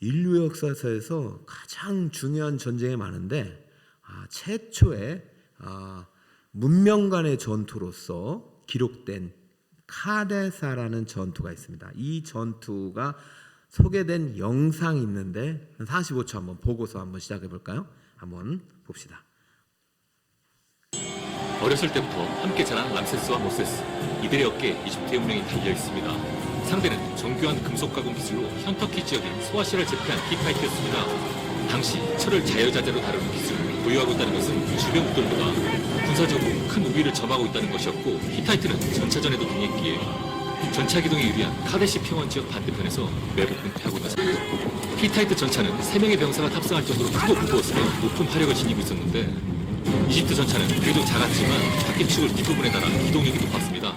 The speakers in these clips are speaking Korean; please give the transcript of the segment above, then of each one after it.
인류 역사에서 가장 중요한 전쟁이 많은데 최초의 문명 간의 전투로서 기록된 카데사라는 전투가 있습니다. 이 전투가 소개된 영상이 있는데 45초 한번 보고서 한번 시작해 볼까요? 한번 봅시다. 어렸을 때부터 함께 자란 람세스와 모세스, 이들의 어깨에 이집트의 운명이 달려 있습니다. 상대는 정교한 금속 가공 기술로 현터키 지역인 소아시아를 제패한 히타이트였습니다. 당시 철을 자유자재로 다루는 기술을 보유하고 있다는 것은 주변 국들보다 군사적으로 큰 우위를 점하고 있다는 것이었고, 히타이트는 전차전에도 강했기에 전차 기동에 유리한 카데시 평원 지역 반대편에서 매복 은폐하고 있었습니다. 히타이트 전차는 3명의 병사가 탑승할 정도로 크고 무거웠으며 높은 화력을 지니고 있었는데, 이집트 전차는 비교적 작았지만 바퀴축을 뒷부분에 달아 기동력이 높았습니다.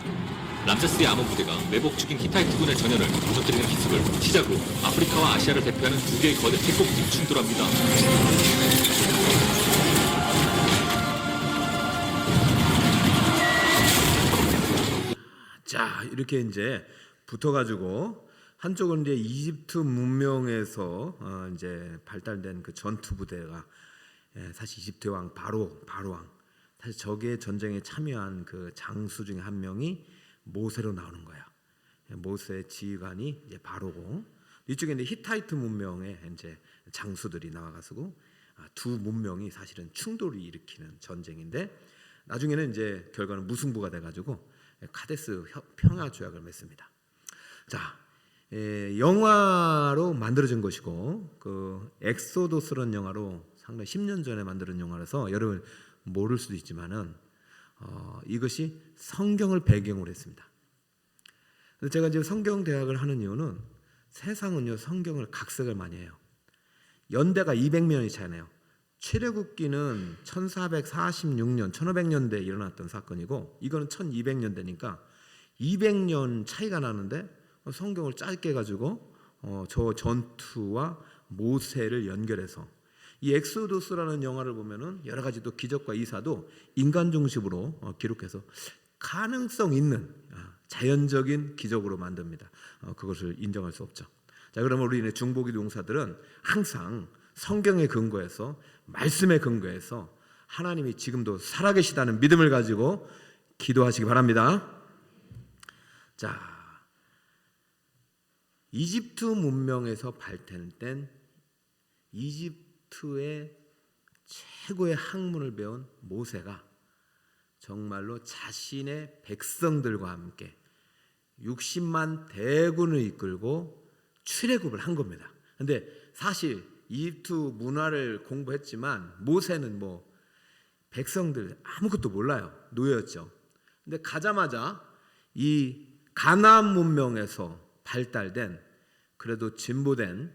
람세스의 암호 부대가 매복 중인 히타이트군의 전열을 무너뜨리는 기습을 시작으로 아프리카와 아시아를 대표하는 두 개의 거대 태국군이 충돌합니다. 자, 이렇게 이제 붙어가지고 한쪽은 이제 이집트 문명에서 이제 발달된 그 전투 부대가 사실 이집트 왕 바로 왕, 사실 저게 전쟁에 참여한 그 장수 중에 한 명이 모세로 나오는 거야. 모세 지휘관이 이제 바로고, 이쪽에 이제 히타이트 문명의 이제 장수들이 나와가지고 두 문명이 사실은 충돌을 일으키는 전쟁인데, 나중에는 이제 결과는 무승부가 돼가지고 카데스 평화 조약을 맺습니다. 자, 영화로 만들어진 것이고, 그 엑소도스라는 영화로 상당히 10년 전에 만들어진 영화라서 여러분 모를 수도 있지만은 이것이 성경을 배경으로 했습니다. 그래서 제가 지금 성경 대학을 하는 이유는 세상은요 성경을 각색을 많이 해요. 연대가 200년이 차이나요. 출애굽기는 1446년 1500년대에 일어났던 사건이고, 이거는 1200년대니까 200년 차이가 나는데 성경을 짧게 해가지고 저 전투와 모세를 연결해서, 이 엑소도스라는 영화를 보면은 여러 가지 또 기적과 이사도 인간 중심으로 기록해서 가능성 있는 자연적인 기적으로 만듭니다. 그것을 인정할 수 없죠. 자, 그러면 우리는 중보기 용사들은 항상 성경에 근거해서, 말씀에 근거해서 하나님이 지금도 살아계시다는 믿음을 가지고 기도하시기 바랍니다. 자, 이집트 문명에서 발달된 이집트의 최고의 학문을 배운 모세가 정말로 자신의 백성들과 함께 60만 대군을 이끌고 출애굽을 한 겁니다. 근데 사실 이집트 문화를 공부했지만 모세는 백성들 아무것도 몰라요. 노예였죠. 근데 가자마자 이 가나안 문명에서 발달된, 그래도 진보된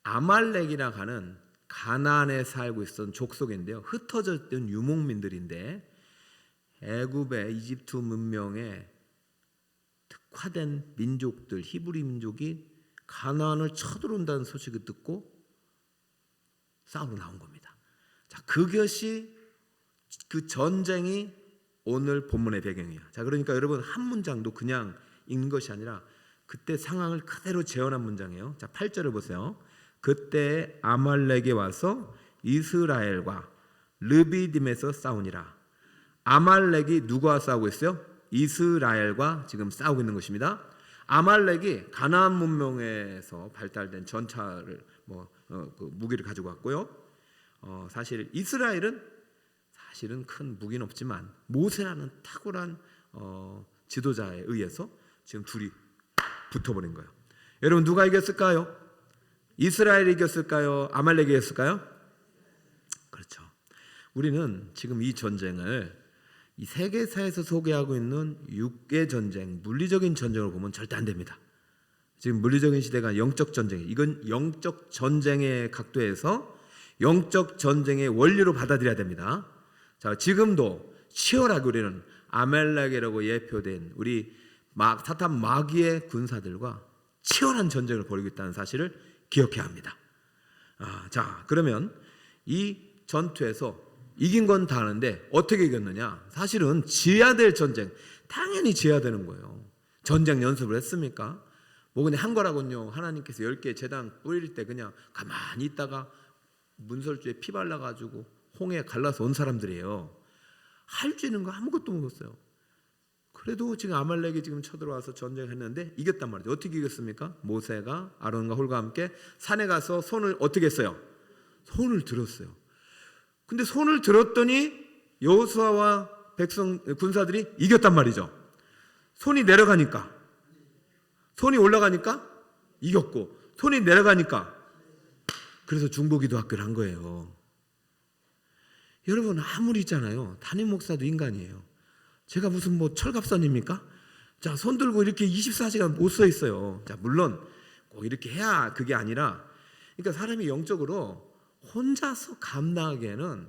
아말렉이라 하는 가나안에 살고 있었던 족속인데요, 흩어져 있던 유목민들인데 애굽의 이집트 문명에 특화된 민족들, 히브리 민족이 가나안을 쳐들어온다는 소식을 듣고 싸우러 나온 겁니다. 자, 그것이 그 전쟁이 오늘 본문의 배경이에요. 자, 그러니까 여러분 한 문장도 그냥 읽는 것이 아니라 그때 상황을 그대로 재현한 문장이에요. 자, 8절을 보세요. 그때 아말렉이 와서 이스라엘과 르비딤에서 싸우니라. 아말렉이 누구와 싸우고 있어요? 이스라엘과 지금 싸우고 있는 것입니다. 아말렉이 가나안 문명에서 발달된 전차를 그 무기를 가지고 왔고요. 사실 이스라엘은 사실은 큰 무기는 없지만 모세라는 탁월한 지도자에 의해서 지금 둘이 붙어버린 거예요. 여러분 누가 이겼을까요? 이스라엘이 이겼을까요? 아말렉이 이겼을까요? 그렇죠. 우리는 지금 이 전쟁을 이 세계사에서 소개하고 있는 육계 전쟁, 물리적인 전쟁으로 보면 절대 안 됩니다. 지금 물리적인 시대가 영적 전쟁, 이건 영적 전쟁의 각도에서 영적 전쟁의 원리로 받아들여야 됩니다. 자, 지금도 치열하게 우리는 아말렉이라고 예표된 우리 사탄 마귀의 군사들과 치열한 전쟁을 벌이고 있다는 사실을 기억해야 합니다. 자, 그러면 이 전투에서 이긴 건 다 아는데 어떻게 이겼느냐? 사실은 지어야 될 전쟁, 당연히 지어야 되는 거예요. 전쟁 연습을 했습니까? 뭐 그냥 한 거라군요. 하나님께서 10개 제단 뿌릴 때 그냥 가만히 있다가 문설주에 피 발라가지고 홍해 갈라서 온 사람들이에요. 할 수 있는 거 아무것도 못했어요. 그래도 지금 아말렉이 지금 쳐들어와서 전쟁했는데 이겼단 말이죠. 어떻게 이겼습니까? 모세가 아론과 홀과 함께 산에 가서 손을 어떻게 했어요? 손을 들었어요. 근데 손을 들었더니 여호수아와 백성 군사들이 이겼단 말이죠. 손이 내려가니까, 손이 올라가니까 이겼고, 손이 내려가니까, 그래서 중보기도 학교를 한 거예요. 여러분, 아무리 있잖아요. 담임 목사도 인간이에요. 제가 무슨 뭐 철갑선입니까? 자, 손 들고 이렇게 24시간 못 서 있어요. 자, 물론 꼭 이렇게 해야 그게 아니라, 그러니까 사람이 영적으로 혼자서 감당하기에는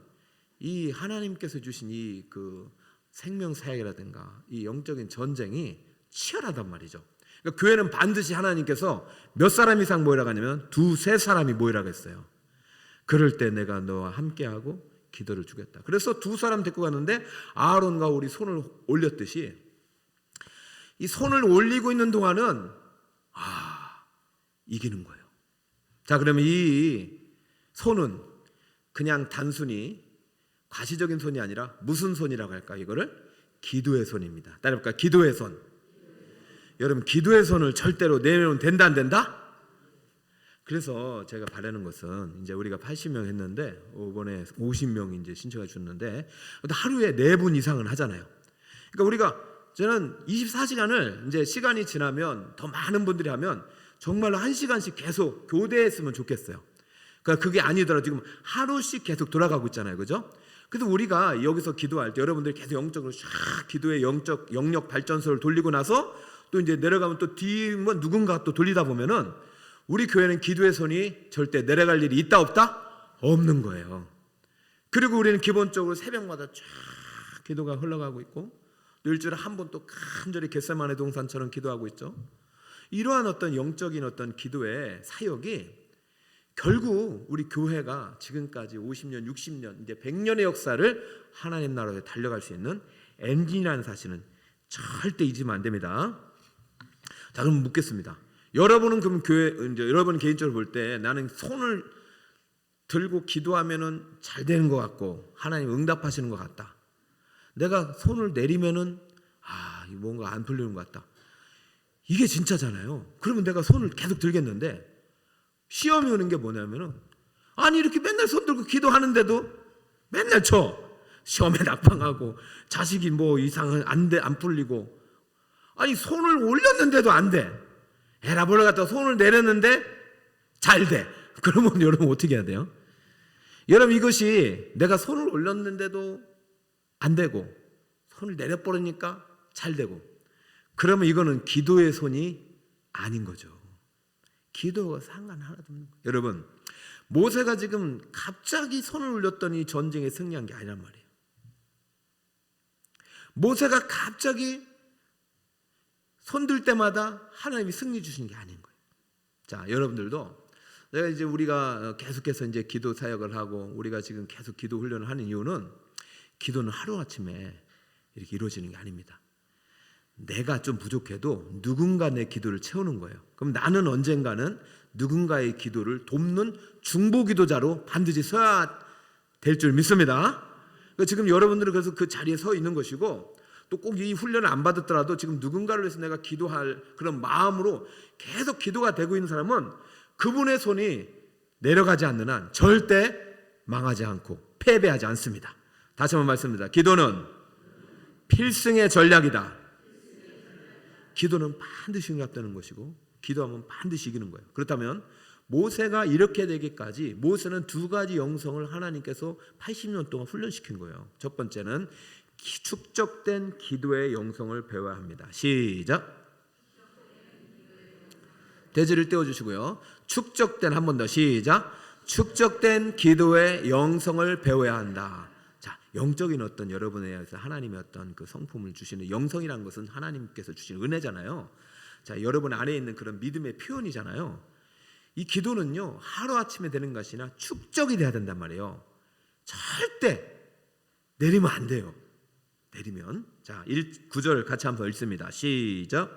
이 하나님께서 주신 이 그 생명 사역이라든가 이 영적인 전쟁이 치열하단 말이죠. 그러니까 교회는 반드시 하나님께서 몇 사람 이상 모이라고 하냐면 2-3사람이 모이라고 했어요. 그럴 때 내가 너와 함께하고 기도를 주겠다. 그래서 2사람 데리고 갔는데 아론과 우리 손을 올렸듯이 이 손을 올리고 있는 동안은 이기는 거예요. 자, 그러면 이 손은 그냥 단순히 과시적인 손이 아니라 무슨 손이라고 할까? 이거를 기도의 손입니다. 따라해볼까? 기도의 손. 여러분, 기도의 손을 절대로 내면 된다 안 된다? 그래서 제가 바라는 것은 이제 우리가 80명 했는데 이번에 50명 이제 신청해 줬는데 하루에 4분 이상은 하잖아요. 그러니까 우리가 저는 24시간을 이제 시간이 지나면 더 많은 분들이 하면 정말로 1시간씩 계속 교대했으면 좋겠어요. 그러니까 그게 아니더라도 지금 하루씩 계속 돌아가고 있잖아요. 그죠? 그래서 우리가 여기서 기도할 때 여러분들이 계속 영적으로 쫙 기도의 영적 영역 발전소를 돌리고 나서 또 이제 내려가면 또 뒤면 누군가 또 돌리다 보면은 우리 교회는 기도의 손이 절대 내려갈 일이 있다 없다? 없는 거예요. 그리고 우리는 기본적으로 새벽마다 쫙 기도가 흘러가고 있고 또 일주일에 한 번 또 간절히 겟세마네 동산처럼 기도하고 있죠. 이러한 어떤 영적인 어떤 기도의 사역이 결국 우리 교회가 지금까지 50년, 60년, 이제 100년의 역사를 하나님 나라에 달려갈 수 있는 엔진이라는 사실은 절대 잊으면 안 됩니다. 자, 그럼 묻겠습니다. 여러분은 그럼 교회, 이제 여러분 개인적으로 볼 때 나는 손을 들고 기도하면은 잘 되는 것 같고 하나님 응답하시는 것 같다. 내가 손을 내리면은 뭔가 안 풀리는 것 같다. 이게 진짜잖아요. 그러면 내가 손을 계속 들겠는데 시험이 오는 게 뭐냐면은 아니 이렇게 맨날 손 들고 기도하는데도 맨날 시험에 낙방하고 자식이 뭐 이상은 안 풀리고 아니 손을 올렸는데도 안 돼. 에라보라 갖다 손을 내렸는데 잘 돼. 그러면 여러분 어떻게 해야 돼요? 여러분 이것이 내가 손을 올렸는데도 안 되고 손을 내려버리니까 잘 되고 그러면 이거는 기도의 손이 아닌 거죠. 기도가 상관 하나도 없는 거예요. 여러분 모세가 지금 갑자기 손을 올렸더니 전쟁에 승리한 게 아니란 말이에요. 모세가 갑자기 손들 때마다 하나님이 승리 주시는 게 아닌 거예요. 자, 여러분들도 내가 이제 우리가 계속해서 이제 기도 사역을 하고 우리가 지금 계속 기도 훈련을 하는 이유는 기도는 하루아침에 이렇게 이루어지는 게 아닙니다. 내가 좀 부족해도 누군가 내 기도를 채우는 거예요. 그럼 나는 언젠가는 누군가의 기도를 돕는 중보기도자로 반드시 서야 될 줄 믿습니다. 그러니까 지금 여러분들은 그래서 그 자리에 서 있는 것이고 또 꼭 이 훈련을 안 받았더라도 지금 누군가를 위해서 내가 기도할 그런 마음으로 계속 기도가 되고 있는 사람은 그분의 손이 내려가지 않는 한 절대 망하지 않고 패배하지 않습니다. 다시 한번 말씀드립니다. 기도는 필승의 전략이다. 기도는 반드시 응답되는 것이고 기도하면 반드시 이기는 거예요. 그렇다면 모세가 이렇게 되기까지 모세는 2가지 영성을 하나님께서 80년 동안 훈련시킨 거예요. 첫 번째는 축적된 기도의 영성을 배워야 합니다. 시작. 대지를 떼어주시고요. 축적된 한 번 더 시작. 축적된 기도의 영성을 배워야 한다. 자, 영적인 어떤 여러분에 의해서 하나님의 어떤 그 성품을 주시는 영성이라는 것은 하나님께서 주시는 은혜잖아요. 자, 여러분 안에 있는 그런 믿음의 표현이잖아요. 이 기도는요 하루아침에 되는 것이 아니라 축적이 돼야 된단 말이에요. 절대 내리면 안 돼요. 내리면 자 9절 같이 한번 읽습니다. 시작.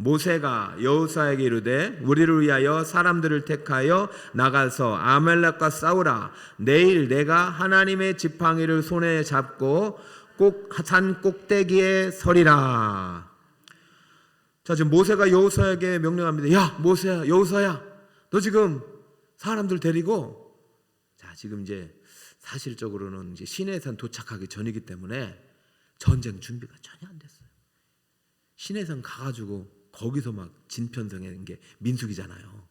모세가 여호수아에게 이르되 우리를 위하여 사람들을 택하여 나가서 아말렉과 싸우라. 내일 내가 하나님의 지팡이를 손에 잡고 꼭 산 꼭대기에 서리라. 자, 지금 모세가 여호수아에게 명령합니다. 야, 모세야, 여호수아야, 너 지금 사람들 데리고, 자, 지금 이제 사실적으로는 이제 시내산 도착하기 전이기 때문에 전쟁 준비가 전혀 안 됐어요. 시내산 가가지고 거기서 막 진편성한 게 민수기잖아요.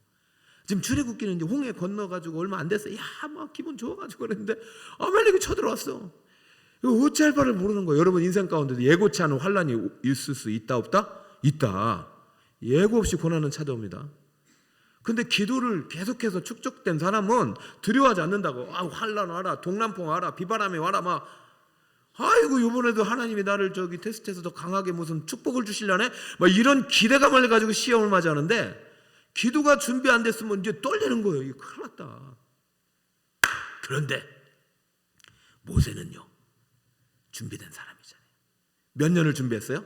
지금 출애굽기는 이제 홍해 건너가지고 얼마 안 됐어요. 야, 막 기분 좋아가지고 그랬는데 아말렉이 쳐들어왔어. 이거 어찌할 바를 모르는 거예요. 여러분 인생 가운데도 예고치 않은 환란이 있을 수 있다 없다? 있다. 예고 없이 고난은 찾아옵니다. 근데 기도를 계속해서 축적된 사람은 두려워하지 않는다고. 아, 환란 와라, 동남풍 와라, 비바람이 와라, 막 아이고 이번에도 하나님이 나를 저기 테스트해서 더 강하게 무슨 축복을 주시려네, 막 이런 기대감을 가지고 시험을 맞이하는데 기도가 준비 안 됐으면 이제 떨리는 거예요. 이거 큰일 났다. 그런데 모세는요, 준비된 사람이잖아요. 몇 년을 준비했어요?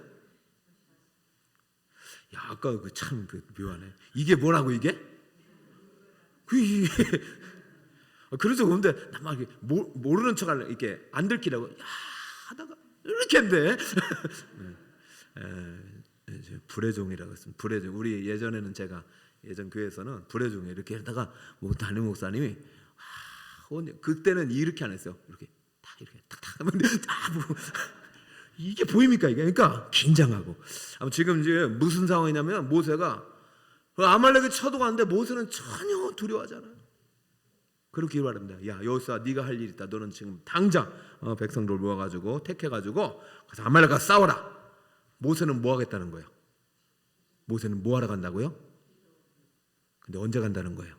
야, 아까 그 참 그 묘하네. 이게 뭐라고 이게? 그래서 근데 막 모르는 척하려 이렇게 안 들키라고 야 하다가 이렇게 한대. 불의 종이라고 했습니다. 불의 종. 우리 예전에는 제가 예전 교회에서는 불의 종이 이렇게 하다가 뭐 담임 목사님이 그때는 이렇게 안 했어요. 이렇게 딱 이렇게 탁탁 하면 뭐 이게 보입니까 이게? 그러니까 긴장하고. 지금 이제 무슨 상황이냐면 모세가 아말렉이 쳐들어가는데 모세는 전혀 두려워하잖아요. 그렇게 말합니다. 야, 여호수아, 네가 할 일 있다. 너는 지금 당장 백성들 모아가지고 택해가지고 가서 아말렉과 싸워라. 모세는 뭐 하겠다는 거예요? 모세는 뭐 하러 간다고요? 근데 언제 간다는 거예요?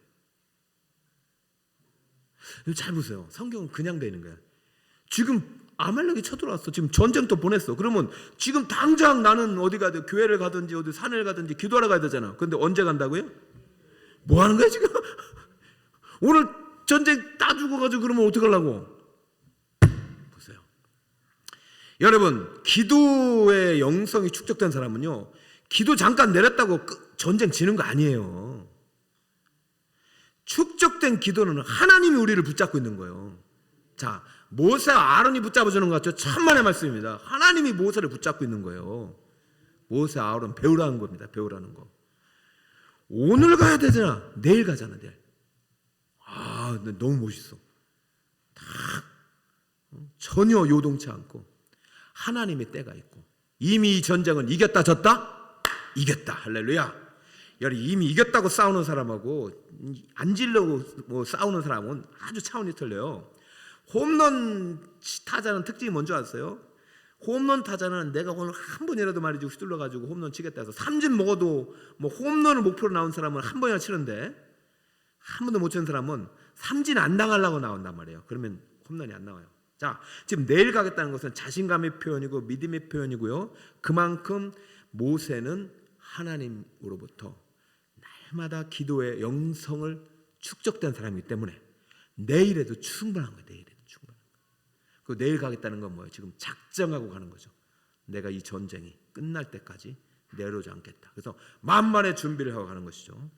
잘 보세요. 성경은 그냥 돼 있는 거예요. 지금 아말렉이 쳐들어왔어. 지금 전쟁터 보냈어. 그러면 지금 당장 나는 어디 가야 돼? 교회를 가든지 어디 산을 가든지 기도하러 가야 되잖아. 근데 언제 간다고요? 뭐 하는 거야 지금? 오늘 전쟁 다 죽어가지고 그러면 어떡하려고? 보세요. 여러분, 기도의 영성이 축적된 사람은요, 기도 잠깐 내렸다고 전쟁 지는 거 아니에요. 축적된 기도는 하나님이 우리를 붙잡고 있는 거예요. 자, 모세와 아론이 붙잡아주는 것 같죠? 천만의 말씀입니다. 하나님이 모세를 붙잡고 있는 거예요. 모세, 아론 배우라는 겁니다. 배우라는 거. 오늘 가야 되잖아. 내일 가잖아. 내일. 아, 너무 멋있어. 딱 전혀 요동치 않고 하나님의 때가 있고, 이미 이 전쟁은 이겼다 졌다? 이겼다. 할렐루야. 여러분, 이미 이겼다고 싸우는 사람하고 안 지려고 뭐 싸우는 사람은 아주 차원이 틀려요. 홈런 타자는 특징이 뭔지 아세요? 홈런 타자는 내가 오늘 한 번이라도 말이지 휘둘러가지고 홈런 치겠다 해서 삼진 먹어도 뭐 홈런을 목표로 나온 사람은 한 번이나 치는데, 한 번도 못 치는 사람은 삼진 안 당하려고 나온단 말이에요. 그러면 홈런이 안 나와요. 자, 지금 내일 가겠다는 것은 자신감의 표현이고 믿음의 표현이고요. 그만큼 모세는 하나님으로부터 날마다 기도의 영성을 축적된 사람이기 때문에 내일에도 충분한 거예요. 내일에도 충분한 거예요. 그 내일 가겠다는 건 뭐예요? 지금 작정하고 가는 거죠. 내가 이 전쟁이 끝날 때까지 내려오지 않겠다. 그래서 만반의 준비를 하고 가는 것이죠.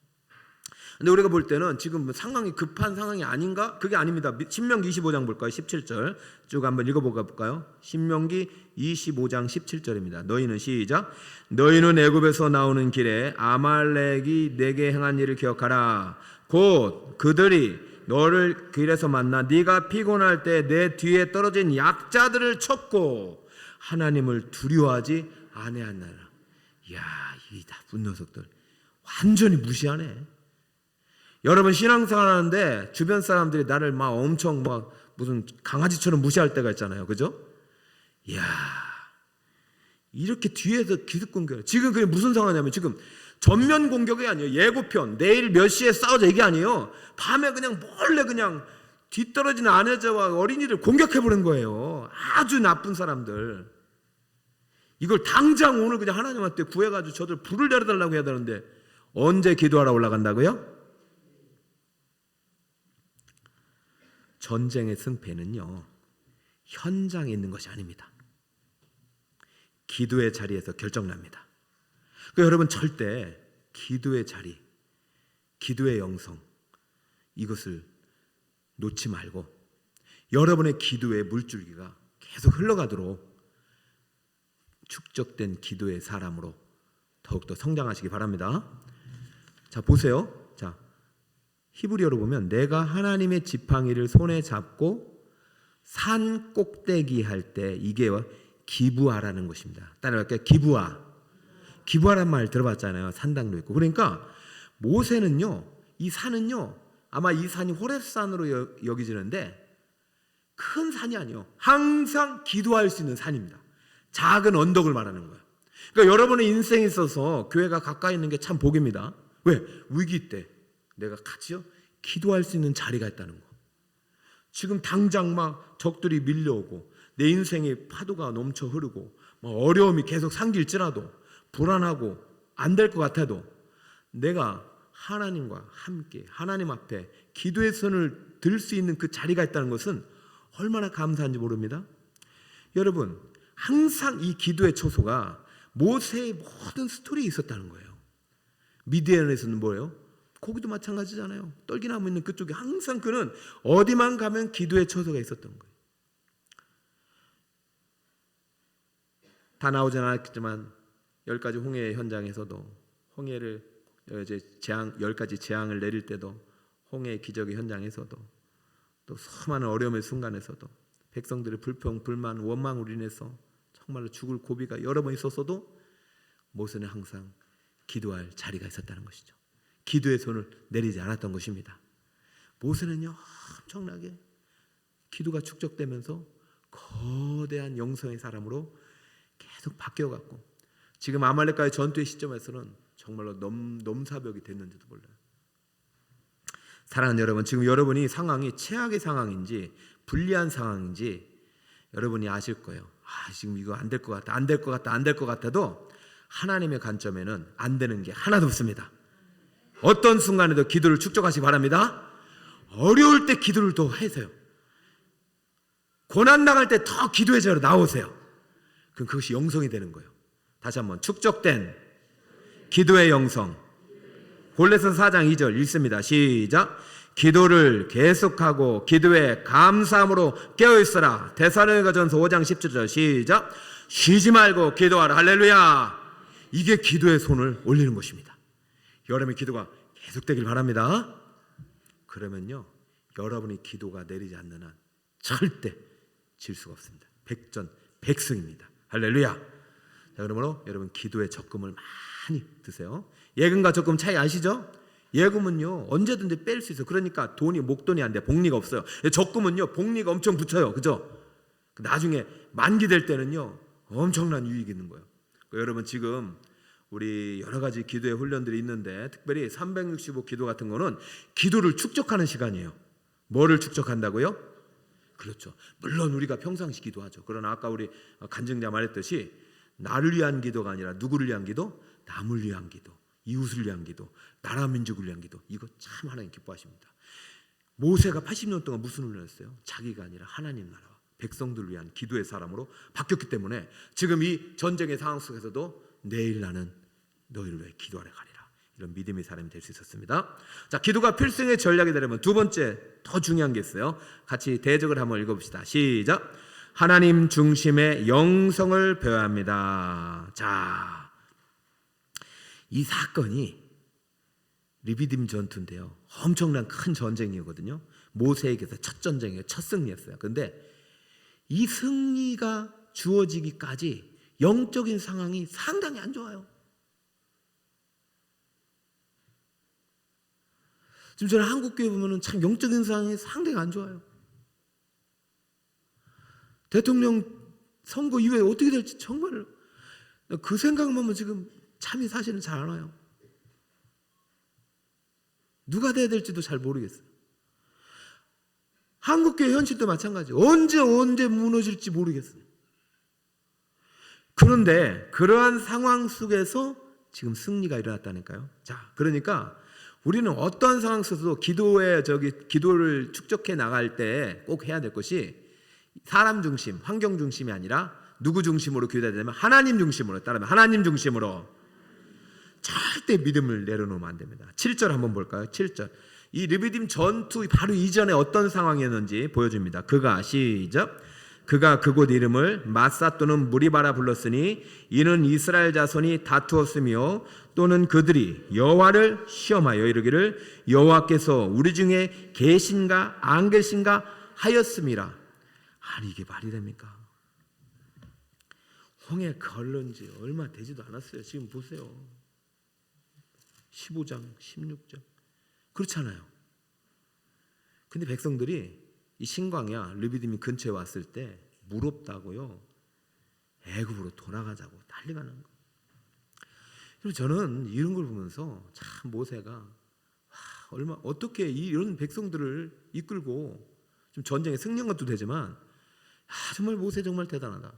근데 우리가 볼 때는 지금 상황이 급한 상황이 아닌가? 그게 아닙니다. 신명기 25장 볼까요? 17절 쭉 한번 읽어볼까요? 신명기 25장 17절입니다. 너희는 시작. 너희는 애굽에서 나오는 길에 아말렉이 내게 행한 일을 기억하라. 곧 그들이 너를 길에서 만나 네가 피곤할 때 내 뒤에 떨어진 약자들을 쳤고 하나님을 두려워하지 아니하느라. 이야, 이 나쁜 녀석들 완전히 무시하네. 여러분, 신앙생활 하는데 주변 사람들이 나를 막 엄청 막 무슨 강아지처럼 무시할 때가 있잖아요. 그죠? 이야, 이렇게 뒤에서 기습 공격. 지금 그게 무슨 상황이냐면 지금 전면 공격이 아니에요. 예고편. 내일 몇 시에 싸우자 이게 아니에요. 밤에 그냥 몰래 그냥 뒤떨어지는 아내자와 어린이를 공격해버린 거예요. 아주 나쁜 사람들. 이걸 당장 오늘 그냥 하나님한테 구해가지고 저들 불을 내려달라고 해야 되는데 언제 기도하러 올라간다고요? 전쟁의 승패는요, 현장에 있는 것이 아닙니다. 기도의 자리에서 결정납니다. 그 여러분 절대 기도의 자리, 기도의 영성 이것을 놓지 말고 여러분의 기도의 물줄기가 계속 흘러가도록 축적된 기도의 사람으로 더욱더 성장하시기 바랍니다. 자, 보세요. 자, 히브리어로 보면 내가 하나님의 지팡이를 손에 잡고 산 꼭대기 할 때 이게 기부하라는 것입니다. 따라할게요. 기부하란 말 들어봤잖아요. 산당도 있고. 그러니까 모세는요, 이 산은요, 아마 이 산이 호렙산으로 여겨지는데 큰 산이 아니요. 항상 기도할 수 있는 산입니다. 작은 언덕을 말하는 거예요. 그러니까 여러분의 인생에 있어서 교회가 가까이 있는 게 참 복입니다. 왜? 위기 때 내가 같이요 기도할 수 있는 자리가 있다는 거. 지금 당장 막 적들이 밀려오고 내 인생에 파도가 넘쳐 흐르고 막 어려움이 계속 상길지라도 불안하고 안 될 것 같아도 내가 하나님과 함께 하나님 앞에 기도의 손을 들 수 있는 그 자리가 있다는 것은 얼마나 감사한지 모릅니다. 여러분 항상 이 기도의 초소가 모세의 모든 스토리에 있었다는 거예요. 미디안에서는 뭐예요? 거기도 마찬가지잖아요. 떨기나무 있는 그쪽에 항상 그는 어디만 가면 기도의 초소가 있었던 거예요. 다 나오진 않았겠지만 10가지 홍해 현장에서도 홍해를 이제 10가지 재앙을 내릴 때도 홍해 기적의 현장에서도 또 수많은 어려움의 순간에서도 백성들의 불평, 불만, 원망으로 인해서 정말로 죽을 고비가 여러 번 있었어도 모세는 항상 기도할 자리가 있었다는 것이죠. 기도의 손을 내리지 않았던 것입니다. 모세는요 엄청나게 기도가 축적되면서 거대한 영성의 사람으로 계속 바뀌어갔고 지금 아말렉과의 전투의 시점에서는 정말로 넘사벽이 됐는지도 몰라요. 사랑하는 여러분, 지금 여러분이 상황이 최악의 상황인지 불리한 상황인지 여러분이 아실 거예요. 지금 이거 안 될 것 같다, 안 될 것 같다, 안 될 것 같아도 하나님의 관점에는 안 되는 게 하나도 없습니다. 어떤 순간에도 기도를 축적하시기 바랍니다. 어려울 때 기도를 더 하세요. 고난 당할 때 더 기도의 자리로 나오세요. 그럼 그것이 영성이 되는 거예요. 다시 한번 축적된 기도의 영성. 골로새 4장 2절 읽습니다. 시작. 기도를 계속하고 기도에 감사함으로 깨어있어라. 데살로니가전서 5장 17절 시작. 쉬지 말고 기도하라. 할렐루야. 이게 기도의 손을 올리는 것입니다. 여러분의 기도가 계속되길 바랍니다. 그러면요 여러분의 기도가 내리지 않는 한 절대 질 수가 없습니다. 백전백승입니다. 할렐루야. 자, 그러므로 여러분 기도의 적금을 많이 드세요. 예금과 적금 차이 아시죠? 예금은요 언제든지 뺄 수 있어요. 그러니까 돈이 목돈이 안 돼. 복리가 없어요. 적금은요 복리가 엄청 붙어요. 그죠? 나중에 만기 될 때는요 엄청난 유익이 있는 거예요. 여러분 지금 우리 여러 가지 기도의 훈련들이 있는데 특별히 365 기도 같은 거는 기도를 축적하는 시간이에요. 뭐를 축적한다고요? 그렇죠. 물론 우리가 평상시 기도하죠. 그러나 아까 우리 간증자 말했듯이 나를 위한 기도가 아니라 누구를 위한 기도? 남을 위한 기도, 이웃을 위한 기도, 나라 민족을 위한 기도. 이거 참 하나님 기뻐하십니다. 모세가 80년 동안 무슨 훈련을 했어요? 자기가 아니라 하나님 나라와 백성들을 위한 기도의 사람으로 바뀌었기 때문에 지금 이 전쟁의 상황 속에서도 내일 나는 너희를 위해 기도하러 가리라. 이런 믿음의 사람이 될 수 있었습니다. 자, 기도가 필승의 전략이 되려면 두 번째 더 중요한 게 있어요. 같이 대적을 한번 읽어봅시다. 시작. 하나님 중심의 영성을 배워야 합니다. 자, 이 사건이 리비딤 전투인데요. 엄청난 큰 전쟁이거든요. 모세에게서 첫 전쟁이에요. 첫 승리였어요. 그런데 이 승리가 주어지기까지 영적인 상황이 상당히 안 좋아요. 지금 저는 한국교회 보면 참 영적인 상황이 상당히 안 좋아요. 대통령 선거 이후에 어떻게 될지 정말 그 생각만 하면 지금 참이 사실은 잘 안 와요. 누가 돼야 될지도 잘 모르겠어요. 한국교회 현실도 마찬가지예요. 언제 무너질지 모르겠어요. 그런데 그러한 상황 속에서 지금 승리가 일어났다니까요. 자, 그러니까 우리는 어떤 상황 속에서도 기도를 축적해 나갈 때 꼭 해야 될 것이 사람 중심, 환경 중심이 아니라 누구 중심으로 기도해야 되냐면 하나님 중심으로 따르면 하나님 중심으로 절대 믿음을 내려놓으면 안 됩니다. 7절 한번 볼까요? 7절. 이 르비딤 전투 바로 이전에 어떤 상황이었는지 보여줍니다. 그가 시작. 그가 그곳 이름을 마사 또는 무리바라 불렀으니 이는 이스라엘 자손이 다투었으며 또는 그들이 여호와를 시험하여 이르기를 여호와께서 우리 중에 계신가 안 계신가 하였음이라. 아니 이게 말이 됩니까? 홍해 걸른 지 얼마 되지도 않았어요. 지금 보세요. 15장 16장 그렇잖아요. 근데 백성들이 이 신광야 르비딤이 근처에 왔을 때 무롭다고요. 애굽으로 돌아가자고 난리가 난 거. 그리고 저는 이런 걸 보면서 참 모세가 얼마 어떻게 이런 백성들을 이끌고 좀 전쟁에 승리한 것도 되지만 정말 모세 정말 대단하다.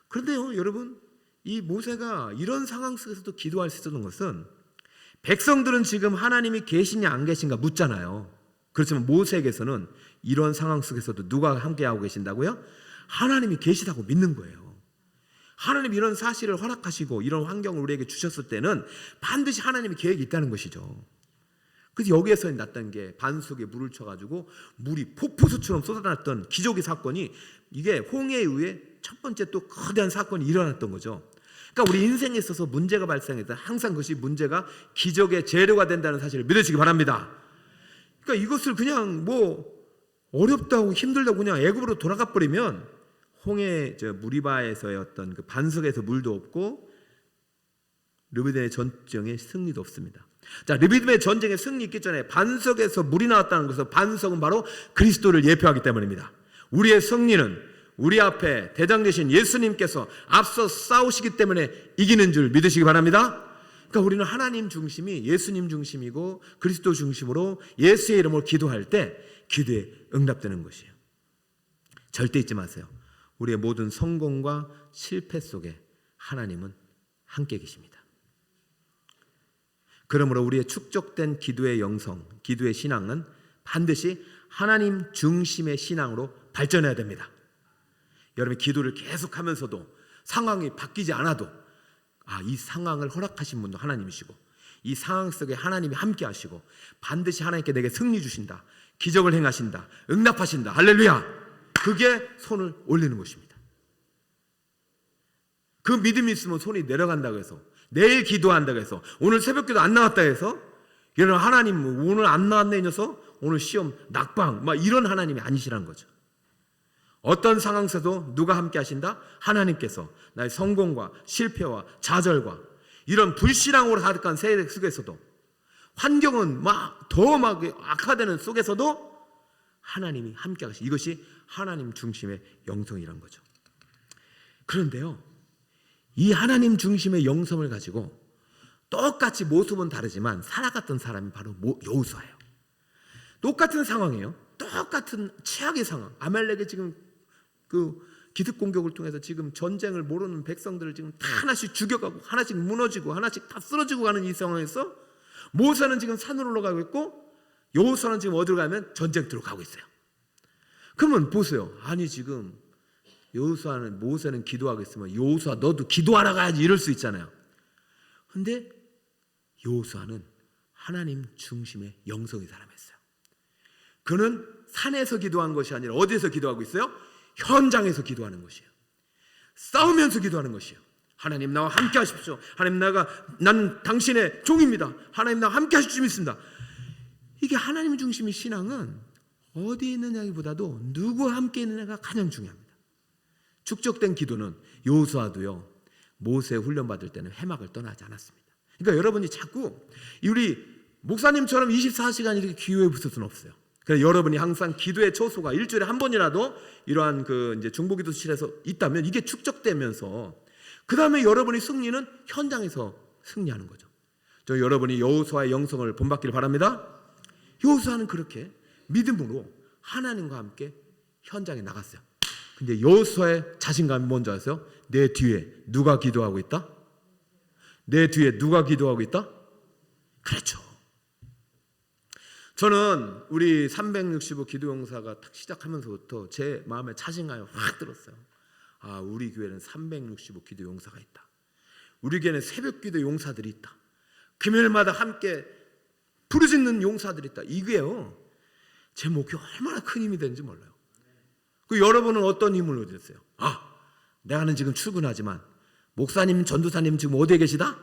그런데요, 여러분, 이 모세가 이런 상황 속에서도 기도할 수 있었던 것은 백성들은 지금 하나님이 계시냐 안 계신가 묻잖아요. 그렇지만 모세에게서는 이런 상황 속에서도 누가 함께하고 계신다고요? 하나님이 계시다고 믿는 거예요. 하나님이 이런 사실을 허락하시고 이런 환경을 우리에게 주셨을 때는 반드시 하나님의 계획이 있다는 것이죠. 그래서 여기에서 났던 게 반석에 물을 쳐가지고 물이 폭포수처럼 쏟아났던 기적의 사건이 이게 홍해에 의해 첫 번째 또 거대한 사건이 일어났던 거죠. 그러니까 우리 인생에 있어서 문제가 발생했다. 항상 그것이 문제가 기적의 재료가 된다는 사실을 믿으시기 바랍니다. 그러니까 이것을 그냥 뭐 어렵다고 힘들다고 그냥 애굽으로 돌아가 버리면 홍해 무리바에서의 어떤 그 반석에서 물도 없고 르비딤의 전쟁에 승리도 없습니다. 자, 르비딤의 전쟁에 승리 있기 전에 반석에서 물이 나왔다는 것은 반석은 바로 그리스도를 예표하기 때문입니다. 우리의 승리는 우리 앞에 대장 되신 예수님께서 앞서 싸우시기 때문에 이기는 줄 믿으시기 바랍니다. 그러니까 우리는 하나님 중심이 예수님 중심이고 그리스도 중심으로 예수의 이름으로 기도할 때 기도에 응답되는 것이에요. 절대 잊지 마세요. 우리의 모든 성공과 실패 속에 하나님은 함께 계십니다. 그러므로 우리의 축적된 기도의 영성, 기도의 신앙은 반드시 하나님 중심의 신앙으로 발전해야 됩니다. 여러분이 기도를 계속하면서도 상황이 바뀌지 않아도 이 상황을 허락하신 분도 하나님이시고 이 상황 속에 하나님이 함께 하시고 반드시 하나님께 내게 승리 주신다, 기적을 행하신다, 응답하신다, 할렐루야. 그게 손을 올리는 것입니다. 그 믿음이 있으면 손이 내려간다고 해서 내일 기도한다고 해서 오늘 새벽기도 안 나왔다고 해서 여러분 하나님 오늘 안 나왔네 이 녀석 오늘 시험 낙방 막 이런 하나님이 아니시라는 거죠. 어떤 상황 속에도 누가 함께 하신다? 하나님께서 나의 성공과 실패와 좌절과 이런 불신앙으로 가득한 세대 속에서도 환경은 더 악화되는 속에서도 하나님이 함께 하시. 이것이 하나님 중심의 영성이란 거죠. 그런데요, 이 하나님 중심의 영성을 가지고 똑같이 모습은 다르지만 살아갔던 사람이 바로 여호수아예요. 똑같은 상황이에요. 똑같은 최악의 상황. 아말렉이 지금 그 기습 공격을 통해서 지금 전쟁을 모르는 백성들을 지금 다 하나씩 죽여가고 하나씩 무너지고 하나씩 다 쓰러지고 가는 이 상황에서 모세는 지금 산으로 올라가고 있고 여호수아는 지금 어디로 가면 전쟁터로 가고 있어요. 그러면 보세요. 아니 지금 여호수아는 모세는 기도하고 있으면 여호수아 너도 기도하러 가야지 이럴 수 있잖아요. 근데 여호수아는 하나님 중심의 영성의 사람이었어요. 그는 산에서 기도한 것이 아니라 어디에서 기도하고 있어요? 현장에서 기도하는 것이에요. 싸우면서 기도하는 것이에요. 하나님 나와 함께 하십시오. 하나님 난 당신의 종입니다. 하나님 나와 함께 하실 줄 믿습니다. 이게 하나님 중심의 신앙은 어디에 있느냐기보다도 누구와 함께 있느냐가 가장 중요합니다. 축적된 기도는 여호수아도요 모세 훈련 받을 때는 회막을 떠나지 않았습니다. 그러니까 여러분이 자꾸 우리 목사님처럼 24시간 이렇게 기도에 붙을 수는 없어요. 그래서 여러분이 항상 기도의 초소가 일주일에 한 번이라도 이러한 이제 중보기도실에서 있다면 이게 축적되면서 그 다음에 여러분의 승리는 현장에서 승리하는 거죠. 저 여러분이 여호수아의 영성을 본받기를 바랍니다. 여호수아는 그렇게 믿음으로 하나님과 함께 현장에 나갔어요. 근데 여호수아의 자신감이 뭔지 아세요? 내 뒤에 누가 기도하고 있다? 내 뒤에 누가 기도하고 있다? 그렇죠. 저는 우리 365 기도용사가 딱 시작하면서부터 제 마음에 자신감이 확 들었어요. 우리 교회는 365 기도용사가 있다. 우리 교회는 새벽기도 용사들이 있다. 금요일마다 함께 부르짖는 용사들이 있다. 이게요, 제 목표 얼마나 큰 힘이 되는지 몰라요. 그 여러분은 어떤 힘을 얻으셨어요? 내가는 지금 출근하지만 목사님, 전도사님 지금 어디에 계시다?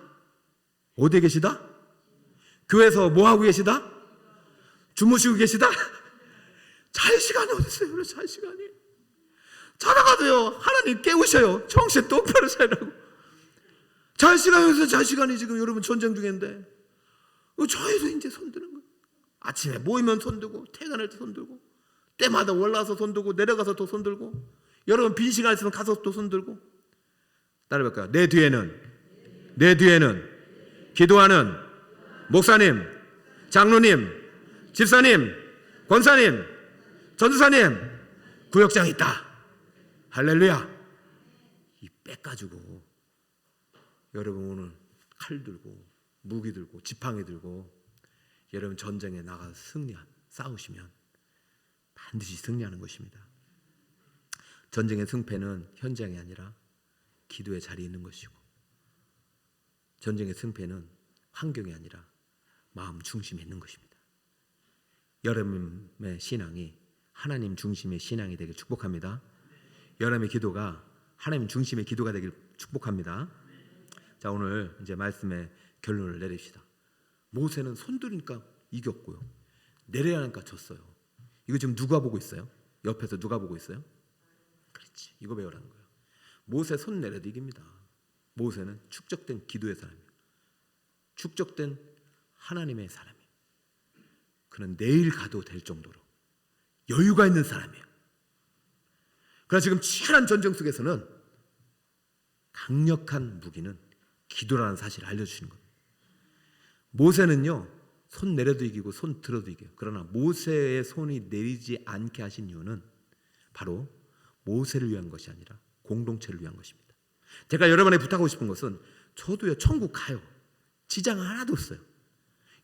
어디에 계시다? 교회에서 뭐 하고 계시다? 주무시고 계시다? 잘 시간이 어디 있어요? 여러분, 잘 시간이. 자다가도요, 하나님 깨우셔요. 정신 똑바로 차리라고. 잘 시간이 잘 시간이 지금 여러분 전쟁 중인데 저에서 이제 손드는 거예요. 아침에 모이면 손들고, 퇴근할 때 손들고, 때마다 올라와서 손들고, 내려가서 또 손들고, 여러분 빈 시간 있으면 가서 또 손들고. 따라해볼까요? 내 뒤에는 기도하는 목사님, 장로님, 집사님, 권사님, 전도사님, 구역장이 있다. 할렐루야. 이 빽가지고 여러분 오늘 칼 들고 무기 들고 지팡이 들고 여러분 전쟁에 나가서 싸우시면 반드시 승리하는 것입니다. 전쟁의 승패는 현장이 아니라 기도의 자리에 있는 것이고, 전쟁의 승패는 환경이 아니라 마음 중심에 있는 것입니다. 여러분의 신앙이 하나님 중심의 신앙이 되길 축복합니다. 여러분의 기도가 하나님 중심의 기도가 되길 축복합니다. 자, 오늘 이제 말씀의 결론을 내립시다. 모세는 손들으니까 이겼고요, 내려야 하니까 졌어요. 이거 지금 누가 보고 있어요? 옆에서 누가 보고 있어요? 그렇지, 이거 배우라는 거예요. 모세 손 내려도 이깁니다. 모세는 축적된 기도의 사람이에요. 축적된 하나님의 사람이에요. 그는 내일 가도 될 정도로 여유가 있는 사람이에요. 그러나 지금 치열한 전쟁 속에서는 강력한 무기는 기도라는 사실을 알려주시는 겁니다. 모세는요, 손 내려도 이기고 손 들어도 이겨요. 그러나 모세의 손이 내리지 않게 하신 이유는 바로 모세를 위한 것이 아니라 공동체를 위한 것입니다. 제가 여러분에게 부탁하고 싶은 것은, 저도요 천국 가요. 지장 하나도 없어요.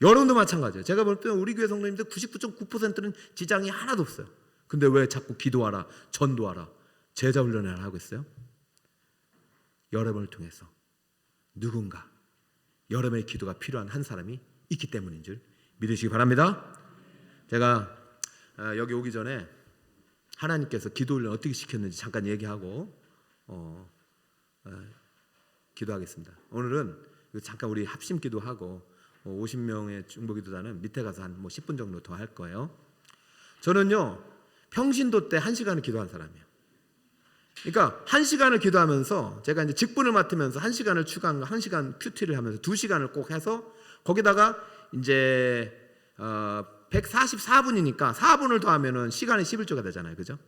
여러분도 마찬가지예요. 제가 볼 때는 우리 교회 성도님들 99.9%는 지장이 하나도 없어요. 근데 왜 자꾸 기도하라, 전도하라, 제자 훈련을 하고 있어요? 여러분을 통해서 누군가 여러분의 기도가 필요한 한 사람이 있기 때문인 줄 믿으시기 바랍니다. 제가 여기 오기 전에 하나님께서 기도 훈련 어떻게 시켰는지 잠깐 얘기하고 기도하겠습니다. 오늘은 잠깐 우리 합심 기도하고 50명의 중보기도단은 밑에 가서 한 10분 정도 더 할 거예요. 저는요 평신도 때 1시간을 기도한 사람이에요. 그러니까 1시간을 기도하면서 제가 이제 직분을 맡으면서 1시간을 추가한 1시간 큐티를 하면서 2시간을 꼭 해서 거기다가 이제 144분이니까 4분을 더하면은 시간이 11조가 되잖아요. 그죠?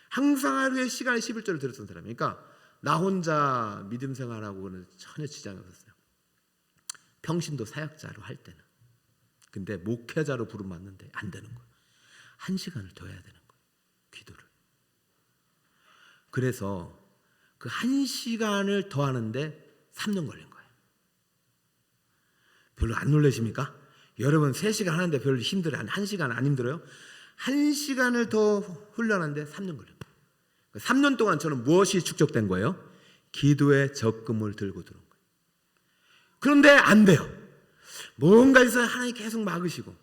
항상 하루에 시간에 11조를 들었던 사람이에요. 그러니까 나 혼자 믿음 생활하고는 전혀 지장이 없었어요. 평신도 사역자로 할 때는. 근데 목회자로 부름받는데 안 되는 거예요. 1시간을 더 해야 되는 거예요. 기도를. 그래서 그 1시간을 더 하는데 3년 걸린 거예요. 별로 안 놀라십니까? 여러분 3시간 하는데 별로 힘들어요? 1시간 안 힘들어요? 1시간을 더 훈련하는데 3년 걸린 거예요. 3년 동안 저는 무엇이 축적된 거예요? 기도의 적금을 들고 들어온 거예요. 그런데 안 돼요. 뭔가 있어야 하나님 계속 막으시고.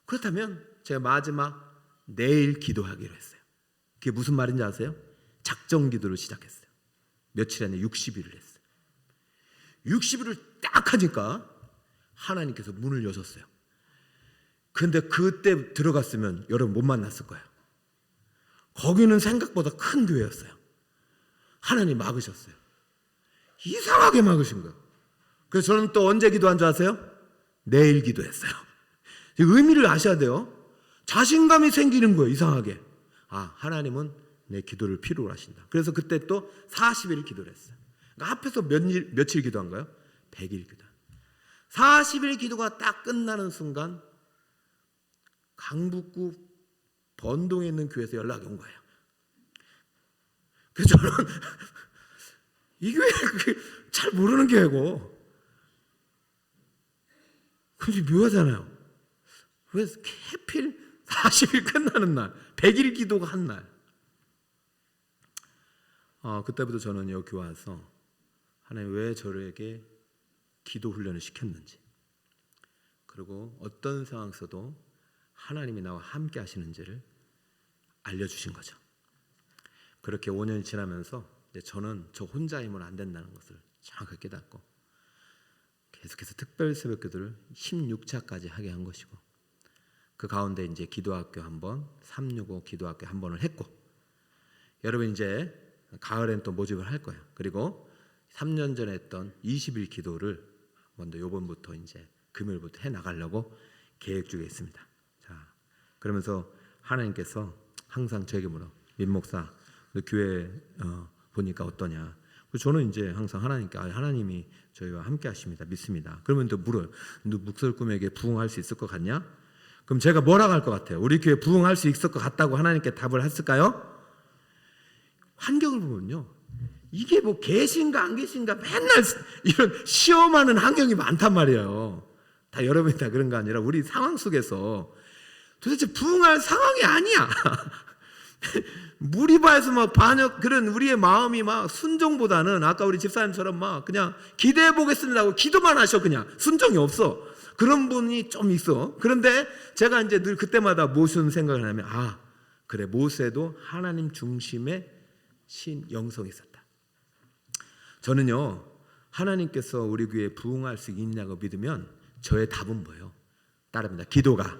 그렇다면 제가 마지막 내일 기도하기로 했어요. 그게 무슨 말인지 아세요? 작정 기도를 시작했어요. 며칠 안에 60일을 했어요. 60일을 딱 하니까 하나님께서 문을 여셨어요. 그런데 그때 들어갔으면 여러분 못 만났을 거예요. 거기는 생각보다 큰 교회였어요. 하나님 막으셨어요. 이상하게 막으신 거예요. 그래서 저는 또 언제 기도한 줄 아세요? 내일 기도했어요. 의미를 아셔야 돼요. 자신감이 생기는 거예요. 이상하게. 하나님은 내 기도를 필요로 하신다. 그래서 그때 또 40일 기도를 했어요. 그러니까 합해서 며칠 기도한 거예요? 100일 기도. 40일 기도가 딱 끝나는 순간 강북구 번동에 있는 교회에서 연락이 온 거예요. 그래서 저는 이 교회 잘 모르는 교회고, 근데 묘하잖아요. 왜 하필 40일 끝나는 날, 100일 기도가 한 날. 그때부터 저는 여기 와서 하나님 왜 저에게 기도 훈련을 시켰는지, 그리고 어떤 상황에서도 하나님이 나와 함께 하시는지를 알려주신 거죠. 그렇게 5년이 지나면서 이제 저는 저 혼자 힘은 안 된다는 것을 정확하게 깨닫고 계속해서 특별 새벽기도를 16차까지 하게 한 것이고, 그 가운데 이제 기도학교 한 번, 365 기도학교 한 번을 했고, 여러분 이제 가을엔 또 모집을 할 거예요. 그리고 3년 전에 했던 20일 기도를 먼저 요번부터 이제 금요일부터 해 나가려고 계획 중에 있습니다. 자, 그러면서 하나님께서 항상 저에게 물어, 민 목사, 너 교회 보니까 어떠냐? 저는 이제 항상 하나님께 하나님이 저희와 함께 하십니다, 믿습니다. 그러면 또 물어요. 너 목사의 꿈에게 부응할 수 있을 것 같냐? 그럼 제가 뭐라고 할 것 같아요? 우리 교회 부응할 수 있을 것 같다고 하나님께 답을 했을까요? 환경을 보면요, 이게 뭐 계신가 안 계신가 맨날 이런 시험하는 환경이 많단 말이에요. 다 여러분이 다 그런 거 아니라 우리 상황 속에서 도대체 부응할 상황이 아니야. 무리바에서 막 반역, 그런 우리의 마음이 막 순종보다는 아까 우리 집사님처럼 막 그냥 기대해 보겠습니다 하고 기도만 하셔. 그냥 순종이 없어. 그런 분이 좀 있어. 그런데 제가 이제 늘 그때마다 무슨 생각을 하냐면, 그래, 모세도 하나님 중심의 영성이 있었다. 저는요, 하나님께서 우리 교회에 부응할 수 있냐고 믿으면 저의 답은 뭐예요? 따릅니다. 기도가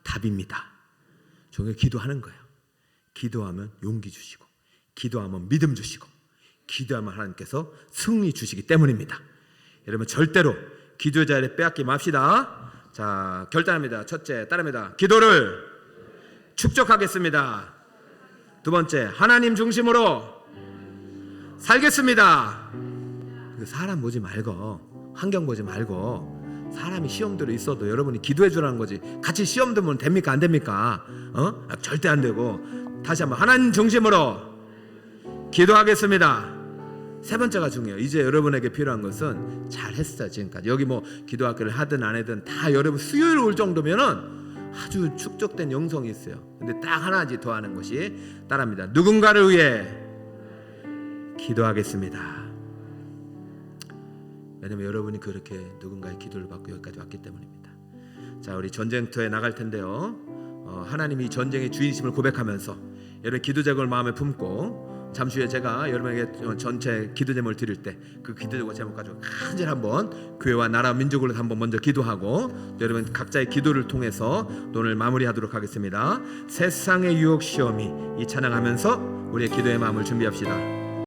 답입니다. 저는 기도하는 거예요. 기도하면 용기 주시고, 기도하면 믿음 주시고, 기도하면 하나님께서 승리 주시기 때문입니다. 여러분 절대로 기도 자리에 빼앗기 맙시다. 자, 결단합니다. 첫째, 따릅니다. 기도를 축적하겠습니다. 두 번째, 하나님 중심으로 살겠습니다. 사람 보지 말고, 환경 보지 말고, 사람이 시험 들어 있어도 여러분이 기도해 주라는 거지. 같이 시험 들면 됩니까? 안 됩니까? 절대 안 되고. 다시 한번 하나님 중심으로 기도하겠습니다. 세 번째가 중요해요. 이제 여러분에게 필요한 것은 잘했어 지금까지. 여기 뭐 기도학교를 하든 안 하든 다 여러분 수요일 올 정도면은 아주 축적된 영성이 있어요. 근데 딱 하나지 더 하는 것이 따라합니다. 누군가를 위해 기도하겠습니다. 왜냐면 여러분이 그렇게 누군가의 기도를 받고 여기까지 왔기 때문입니다. 자, 우리 전쟁터에 나갈 텐데요, 하나님이 전쟁의 주인심을 고백하면서 여러분 기도 제목을 마음에 품고, 잠시 후에 제가 여러분에게 전체 기도 제목을 드릴 때 그 기도 제목 가지고 간절히 한번 교회와 나라 민족을 한번 먼저 기도하고, 여러분 각자의 기도를 통해서 오늘 마무리하도록 하겠습니다. 세상의 유혹 시험이, 이 찬양하면서 우리의 기도의 마음을 준비합시다.